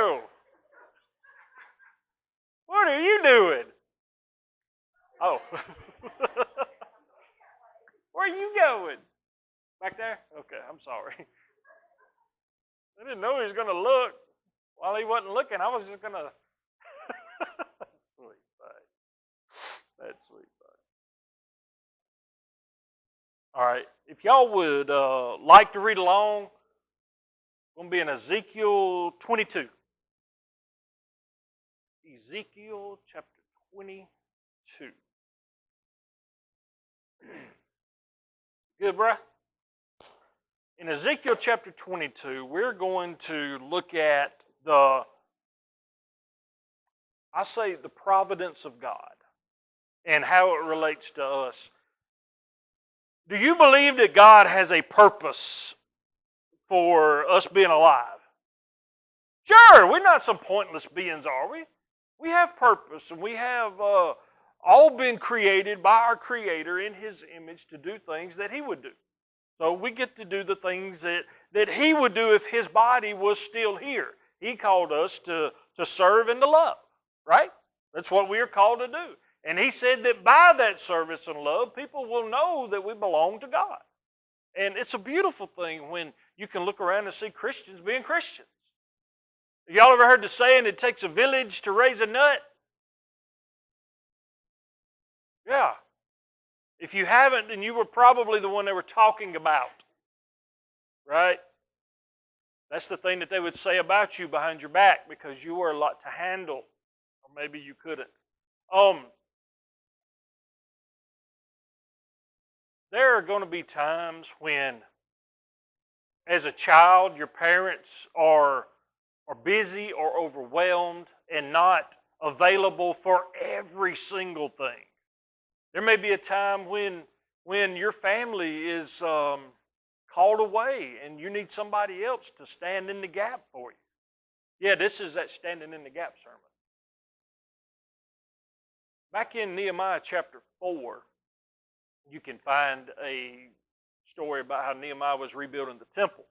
Whoa! What are you doing? Oh. Where are you going? Back there? Okay, I'm sorry. I didn't know he was going to look. While he wasn't looking, I was just going to... Sweet thing. That's sweet thing. All right, if y'all would like to read along, we're going to be in Ezekiel 22. Ezekiel chapter 22. Good, bruh? In Ezekiel chapter 22, we're going to look at the providence of God and how it relates to us. Do you believe that God has a purpose for us being alive? Sure, we're not some pointless beings, are we? We have purpose, and we have all been created by our Creator in His image to do things that He would do. So we get to do the things that He would do if His body was still here. He called us to serve and to love, right? That's what we are called to do. And He said that by that service and love, people will know that we belong to God. And it's a beautiful thing when you can look around and see Christians being Christians. Have y'all ever heard the saying, it takes a village to raise a nut? Yeah. If you haven't, then you were probably the one they were talking about. Right? That's the thing that they would say about you behind your back because you were a lot to handle. Or maybe you couldn't. There are going to be times when, as a child, your parents are busy or overwhelmed and not available for every single thing. There may be a time when your family is called away and you need somebody else to stand in the gap for you. Yeah, this is that standing in the gap sermon. Back in Nehemiah chapter 4, you can find a story about how Nehemiah was rebuilding the temple.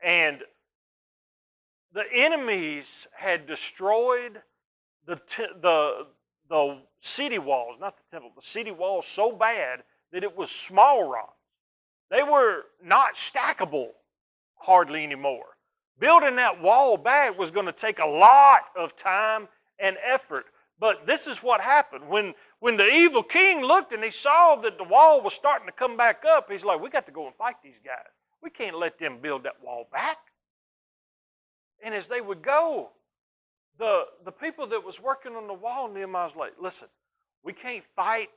And the enemies had destroyed the city walls, not the temple, the city walls so bad that it was small rocks. They were not stackable hardly anymore. Building that wall back was going to take a lot of time and effort. But this is what happened. When the evil king looked and he saw that the wall was starting to come back up, he's like, we got to go and fight these guys. We can't let them build that wall back. And as they would go, the people that was working on the wall, Nehemiah's like, listen, we can't fight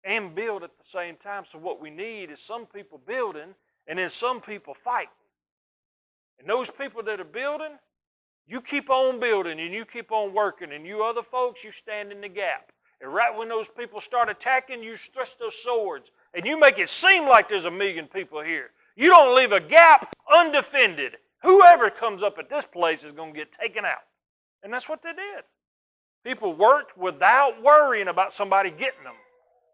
and build at the same time. So what we need is some people building and then some people fighting. And those people that are building, you keep on building and you keep on working. And you other folks, you stand in the gap. And right when those people start attacking, you thrust those swords. And you make it seem like there's 1 million people here. You don't leave a gap undefended. Whoever comes up at this place is going to get taken out. And that's what they did. People worked without worrying about somebody getting them.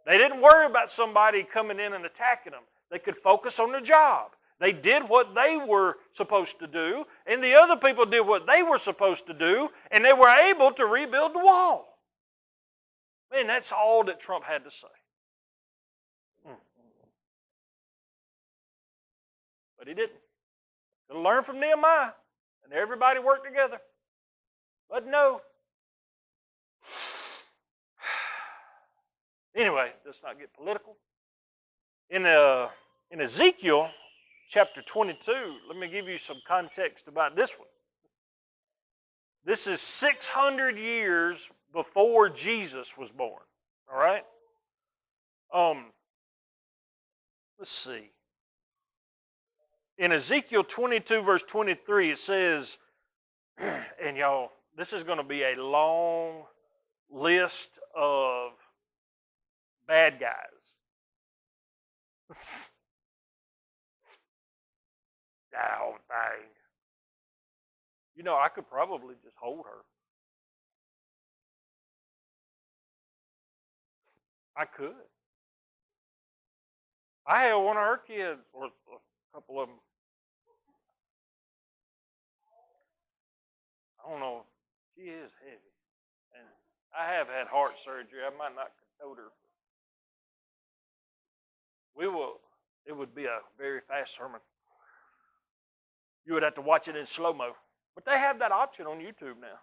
They didn't worry about somebody coming in and attacking them. They could focus on their job. They did what they were supposed to do, and the other people did what they were supposed to do, and they were able to rebuild the wall. Man, that's all that Trump had to say. But he didn't. To learn from Nehemiah, and everybody worked together. But no. Anyway, let's not get political. In Ezekiel chapter 22, let me give you some context about this one. This is 600 years before Jesus was born. All right? Let's see. In Ezekiel 22, verse 23, it says, and y'all, this is going to be a long list of bad guys. Oh, dang. You know, I could probably just hold her. I could. I had one of her kids, or a couple of them. I don't know. She is heavy. And I have had heart surgery. I might not tote her. It would be a very fast sermon. You would have to watch it in slow-mo. But they have that option on YouTube now.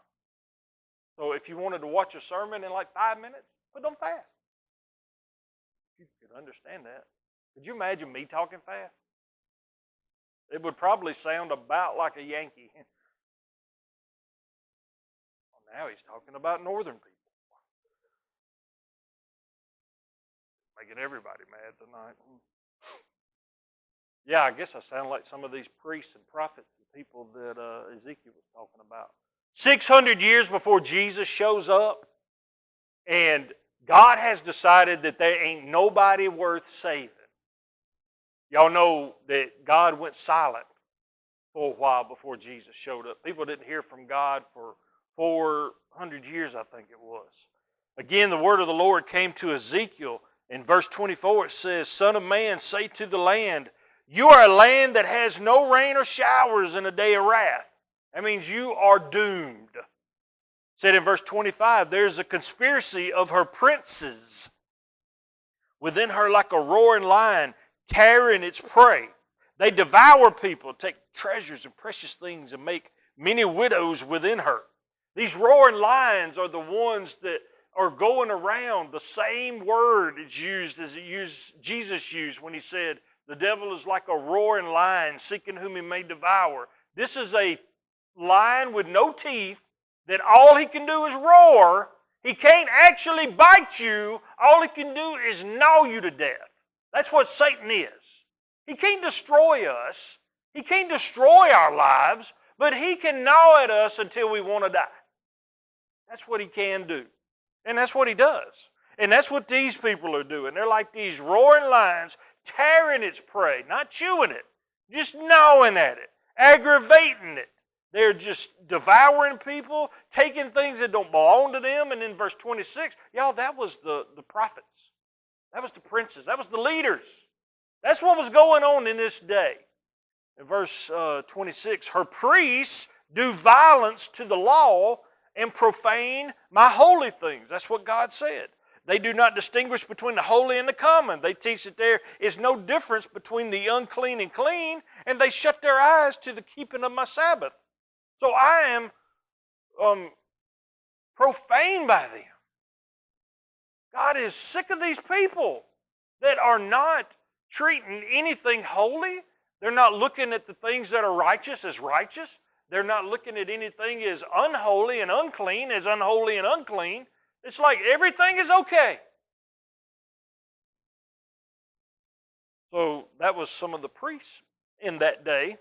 So if you wanted to watch a sermon in like 5 minutes, put them fast. You could understand that. Could you imagine me talking fast? It would probably sound about like a Yankee. Well, now he's talking about northern people. Making everybody mad tonight. Yeah, I guess I sound like some of these priests and prophets and people that Ezekiel was talking about. 600 years before Jesus shows up, and God has decided that there ain't nobody worth saving. Y'all know that God went silent for a while before Jesus showed up. People didn't hear from God for 400 years, I think it was. Again, the word of the Lord came to Ezekiel. In verse 24 it says, Son of man, say to the land, you are a land that has no rain or showers in a day of wrath. That means you are doomed. It said in verse 25, there's a conspiracy of her princes within her like a roaring lion, tearing its prey. They devour people, take treasures and precious things, and make many widows within her. These roaring lions are the ones that are going around. The same word is used as Jesus used when he said, the devil is like a roaring lion seeking whom he may devour. This is a lion with no teeth that all he can do is roar. He can't actually bite you. All he can do is gnaw you to death. That's what Satan is. He can't destroy us. He can't destroy our lives, but he can gnaw at us until we want to die. That's what he can do. And that's what he does. And that's what these people are doing. They're like these roaring lions, tearing its prey, not chewing it, just gnawing at it, aggravating it. They're just devouring people, taking things that don't belong to them. And in verse 26, y'all, that was the prophets. That was the princes. That was the leaders. That's what was going on in this day. In verse 26, her priests do violence to the law and profane my holy things. That's what God said. They do not distinguish between the holy and the common. They teach that there is no difference between the unclean and clean, and they shut their eyes to the keeping of my Sabbath. So I am profaned by them. God is sick of these people that are not treating anything holy. They're not looking at the things that are righteous as righteous. They're not looking at anything as unholy and unclean as unholy and unclean. It's like everything is okay. So that was some of the priests in that day.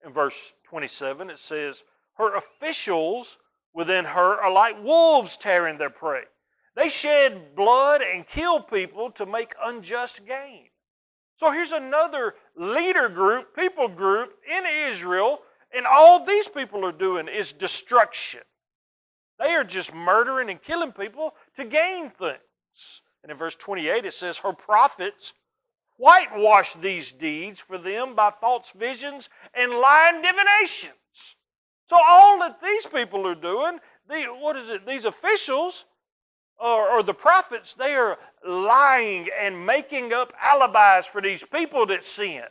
In verse 27 it says, her officials within her are like wolves tearing their prey. They shed blood and kill people to make unjust gain. So here's another leader group, people group in Israel, and all these people are doing is destruction. They are just murdering and killing people to gain things. And in verse 28 it says, her prophets whitewash these deeds for them by false visions and lying divinations. So all that these people are doing, these officials or the prophets, they are lying and making up alibis for these people that sin.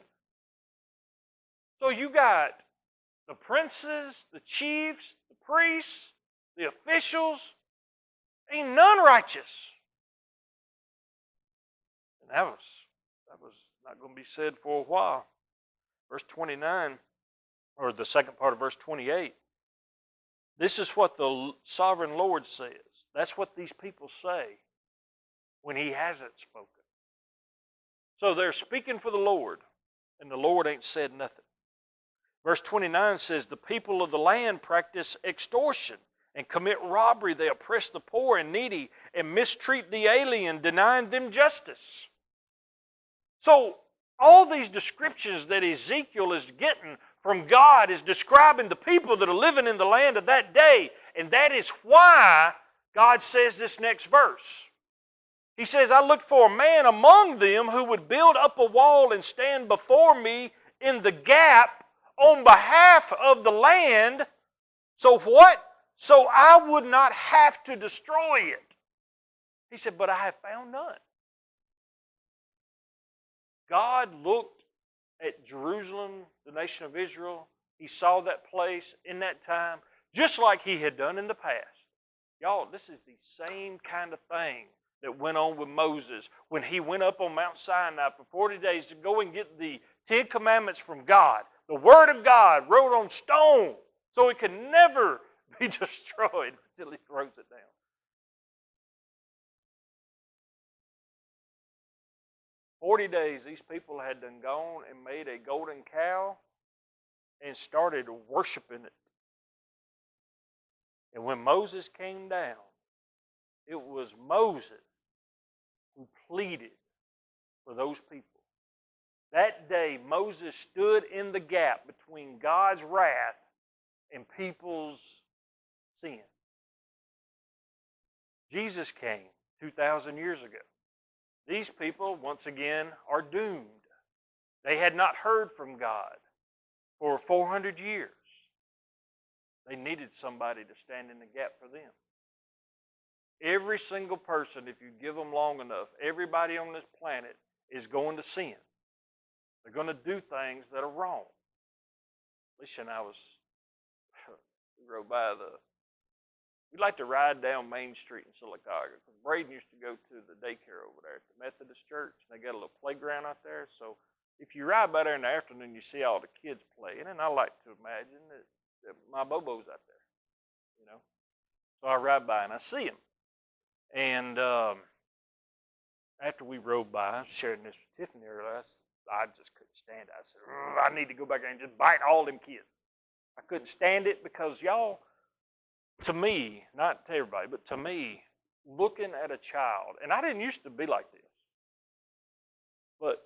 So you got the princes, the chiefs, the priests, the officials, ain't none righteous. And that was not going to be said for a while. Verse 29, or the second part of verse 28, this is what the sovereign Lord says. That's what these people say when he hasn't spoken. So they're speaking for the Lord, and the Lord ain't said nothing. Verse 29 says, the people of the land practice extortion and commit robbery. They oppress the poor and needy and mistreat the alien, denying them justice. So all these descriptions that Ezekiel is getting from God is describing the people that are living in the land of that day. And that is why God says this next verse. He says, I looked for a man among them who would build up a wall and stand before me in the gap on behalf of the land So what? So I would not have to destroy it. He said, but I have found none. God looked at Jerusalem, the nation of Israel. He saw that place in that time, just like he had done in the past. Y'all, this is the same kind of thing that went on with Moses when he went up on Mount Sinai for 40 days to go and get the 10 Commandments from God. The Word of God wrote on stone so it could never be destroyed until he throws it down. For 40 days, these people had done gone and made a golden cow and started worshiping it. And when Moses came down, it was Moses who pleaded for those people. That day, Moses stood in the gap between God's wrath and people's sin. Jesus came 2,000 years ago. These people, once again, are doomed. They had not heard from God for 400 years. They needed somebody to stand in the gap for them. Every single person, if you give them long enough, everybody on this planet is going to sin. They're going to do things that are wrong. Alicia and I we rode by we like to ride down Main Street in Sylacauga. Braden used to go to the daycare over there at the Methodist Church, and they got a little playground out there. So if you ride by there in the afternoon, you see all the kids playing, and I like to imagine that my Bobo's out there, you know. So I ride by and I see him. And after we rode by, I was sharing this with Tiffany earlier, I just couldn't stand it. I said, I need to go back there and just bite all them kids. I couldn't stand it because y'all, to me, not to everybody, but to me, looking at a child, and I didn't used to be like this, but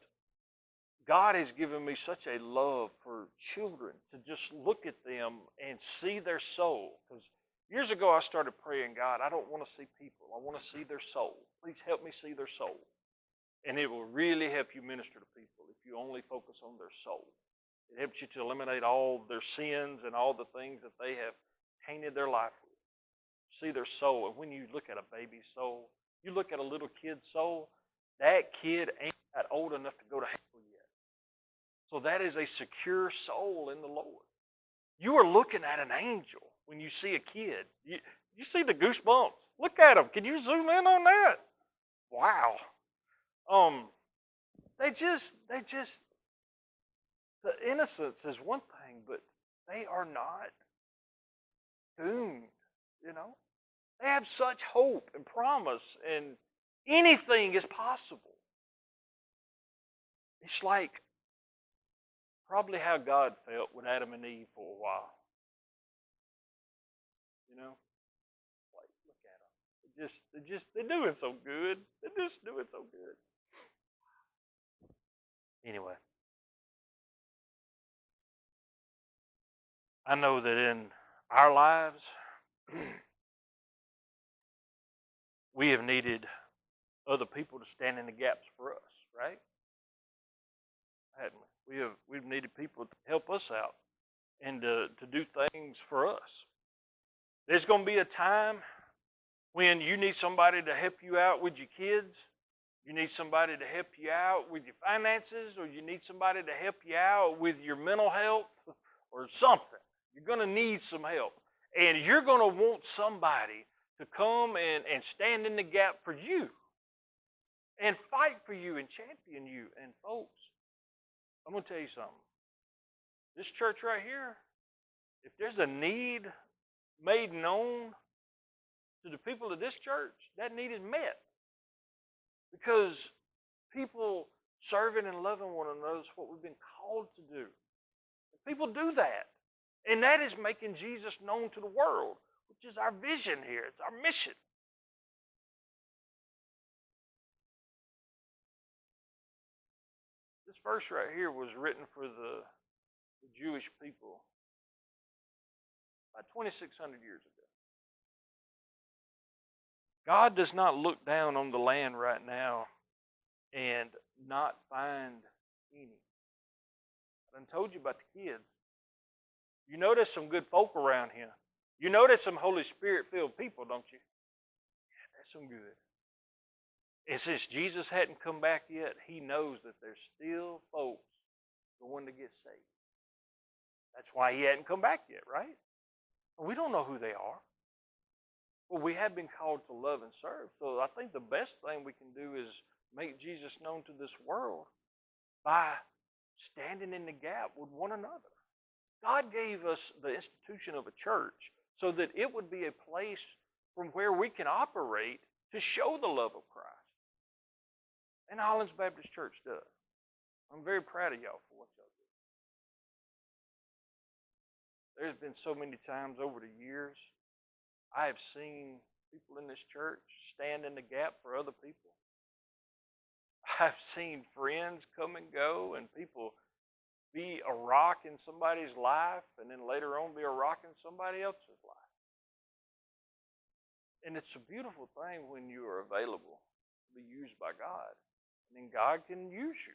God has given me such a love for children to just look at them and see their soul. Because years ago I started praying, God, I don't want to see people. I want to see their soul. Please help me see their soul. And it will really help you minister to people if you only focus on their soul. It helps you to eliminate all their sins and all the things that they have tainted their life with. See their soul. And when you look at a baby's soul, you look at a little kid's soul, that kid ain't that old enough to go to hell yet. So that is a secure soul in the Lord. You are looking at an angel when you see a kid. You see the goosebumps. Look at them. Can you zoom in on that? Wow. They just, the innocence is one thing, but they are not doomed, you know. They have such hope and promise, and anything is possible. It's like probably how God felt with Adam and Eve for a while. You know? Like, look at them. They're doing so good. They're just doing so good. Anyway. I know that in our lives, we have needed other people to stand in the gaps for us, right? Hadn't we? We've needed people to help us out and to do things for us. There's going to be a time when you need somebody to help you out with your kids. You need somebody to help you out with your finances, or you need somebody to help you out with your mental health or something. You're going to need some help. And you're going to want somebody to come and stand in the gap for you and fight for you and champion you. And folks, I'm going to tell you something. This church right here, if there's a need made known to the people of this church, that need is met. Because people serving and loving one another is what we've been called to do. People do that. And that is making Jesus known to the world, which is our vision here. It's our mission. This verse right here was written for the Jewish people about 2,600 years ago. God does not look down on the land right now and not find any. I done told you about the kids. You know there's some good folk around here. You know there's some Holy Spirit-filled people, don't you? Yeah, that's some good. And since Jesus hadn't come back yet, he knows that there's still folks going to get saved. That's why he hadn't come back yet, right? We don't know who they are. Well, we have been called to love and serve. So I think the best thing we can do is make Jesus known to this world by standing in the gap with one another. God gave us the institution of a church so that it would be a place from where we can operate to show the love of Christ. And Highlands Baptist Church does. I'm very proud of y'all for what y'all do. There's been so many times over the years I have seen people in this church stand in the gap for other people. I've seen friends come and go and people be a rock in somebody's life and then later on be a rock in somebody else's life. And it's a beautiful thing when you are available to be used by God. And then God can use you.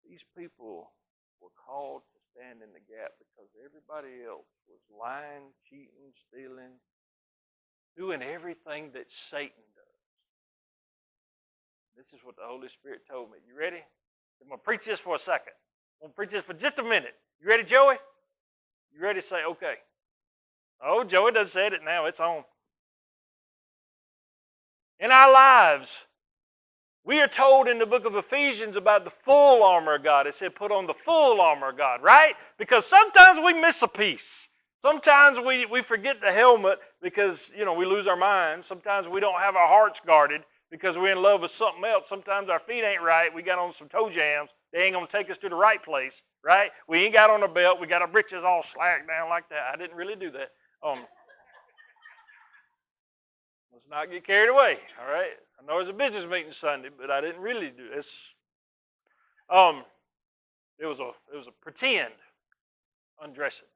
These people were called to stand in the gap because everybody else was lying, cheating, stealing, doing everything that Satan does. This is what the Holy Spirit told me. You ready? I'm going to preach this for a second. I'm going to preach this for just a minute. You ready, Joey? You ready to say, okay. Oh, Joey doesn't say it now. It's on. In our lives, we are told in the book of Ephesians about the full armor of God. It said put on the full armor of God, right? Because sometimes we miss a piece. Sometimes we forget the helmet because, we lose our minds. Sometimes we don't have our hearts guarded because we're in love with something else. Sometimes our feet ain't right. We got on some toe jams. They ain't going to take us to the right place, right? We ain't got on a belt. We got our britches all slacked down like that. I didn't really do that. Let's not get carried away, all right? I know there's a business meeting Sunday, but I didn't really do this. It was a pretend undressing.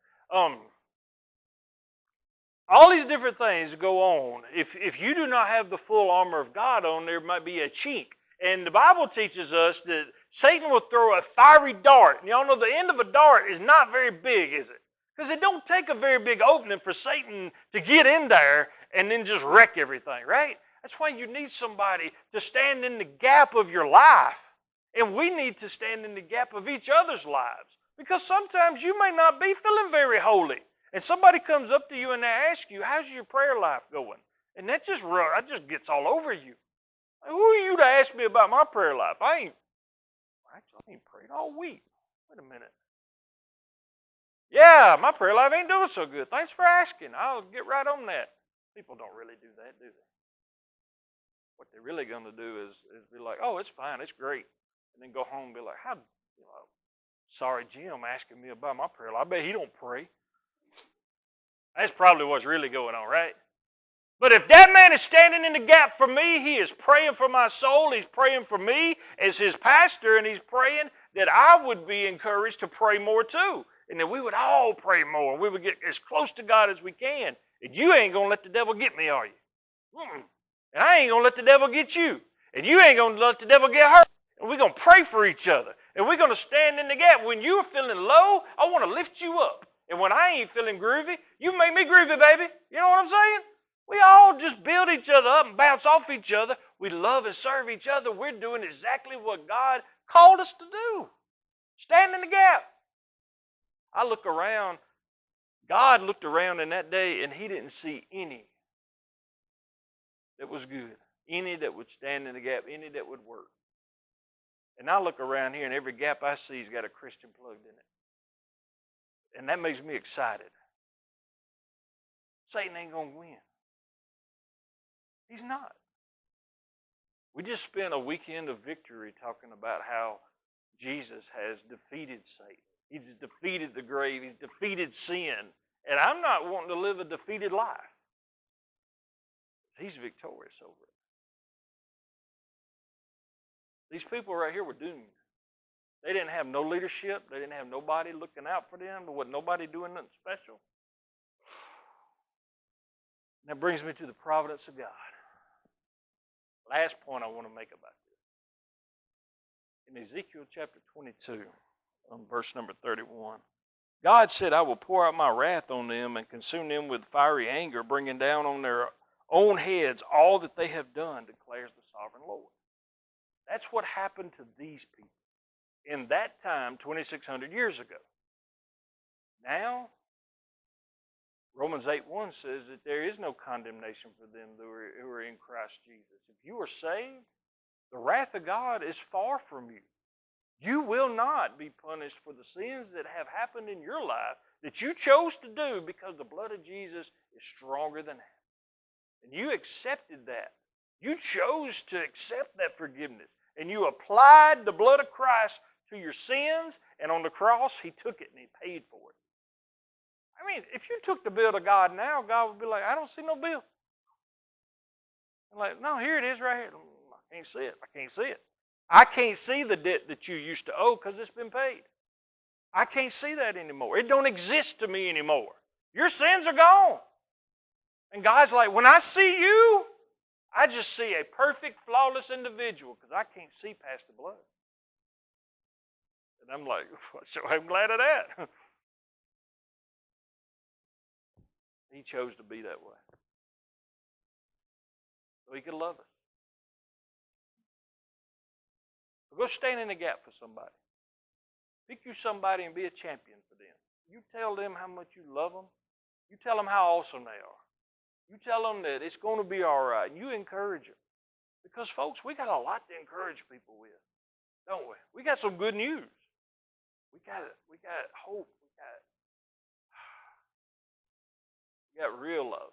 All these different things go on. If you do not have the full armor of God on, there might be a chink. And the Bible teaches us that Satan will throw a fiery dart. And y'all know the end of a dart is not very big, is it? Because it don't take a very big opening for Satan to get in there and then just wreck everything, right? That's why you need somebody to stand in the gap of your life. And we need to stand in the gap of each other's lives. Because sometimes you may not be feeling very holy. And somebody comes up to you and they ask you, how's your prayer life going? And that just gets all over you. Like, who are you to ask me about my prayer life? I ain't prayed all week. Wait a minute. Yeah, my prayer life ain't doing so good. Thanks for asking. I'll get right on that. People don't really do that, do they? What they're really going to do is be like, oh, it's fine, it's great. And then go home and be like, sorry, Jim asking me about my prayer life. I bet he don't pray. That's probably what's really going on, right? But if that man is standing in the gap for me, he is praying for my soul, he's praying for me as his pastor, and he's praying that I would be encouraged to pray more too. And that we would all pray more. We would get as close to God as we can. And you ain't going to let the devil get me, are you? And I ain't going to let the devil get you. And you ain't going to let the devil get hurt. And we're going to pray for each other. And we're going to stand in the gap. When you're feeling low, I want to lift you up. And when I ain't feeling groovy, you make me groovy, baby. You know what I'm saying? We all just build each other up and bounce off each other. We love and serve each other. We're doing exactly what God called us to do. Stand in the gap. I look around. God looked around in that day and he didn't see any that was good. Any that would stand in the gap. Any that would work. And I look around here and every gap I see has got a Christian plugged in it. And that makes me excited. Satan ain't going to win. He's not. We just spent a weekend of victory talking about how Jesus has defeated Satan. He's defeated the grave. He's defeated sin. And I'm not wanting to live a defeated life. He's victorious over it. These people right here were doomed. They didn't have no leadership. They didn't have nobody looking out for them. There wasn't nobody doing nothing special. And that brings me to the providence of God. Last point I want to make about this. In Ezekiel chapter 22, verse number 31, God said, I will pour out my wrath on them and consume them with fiery anger, bringing down on their own heads all that they have done, declares the sovereign Lord. That's what happened to these people in that time 2,600 years ago. Now, Romans 8:1 says that there is no condemnation for them who are in Christ Jesus. If you are saved, the wrath of God is far from you. You will not be punished for the sins that have happened in your life that you chose to do, because the blood of Jesus is stronger than that. And you accepted that. You chose to accept that forgiveness. And you applied the blood of Christ to your sins, and on the cross, He took it and He paid for it. I mean, if you took the bill to God now, God would be like, I don't see no bill. I'm like, no, here it is right here. I can't see it. I can't see it. I can't see the debt that you used to owe because it's been paid. I can't see that anymore. It don't exist to me anymore. Your sins are gone. And God's like, when I see you, I just see a perfect, flawless individual because I can't see past the blood. And I'm like, so I'm glad of that. He chose to be that way, so He could love us. So go stand in the gap for somebody. Pick you somebody and be a champion for them. You tell them how much you love them. You tell them how awesome they are. You tell them that it's going to be all right. And you encourage them. Because, folks, we got a lot to encourage people with, don't we? We got some good news. We got hope. We got real love.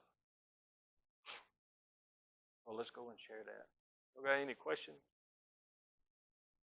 Well, let's go and share that. Okay, any questions?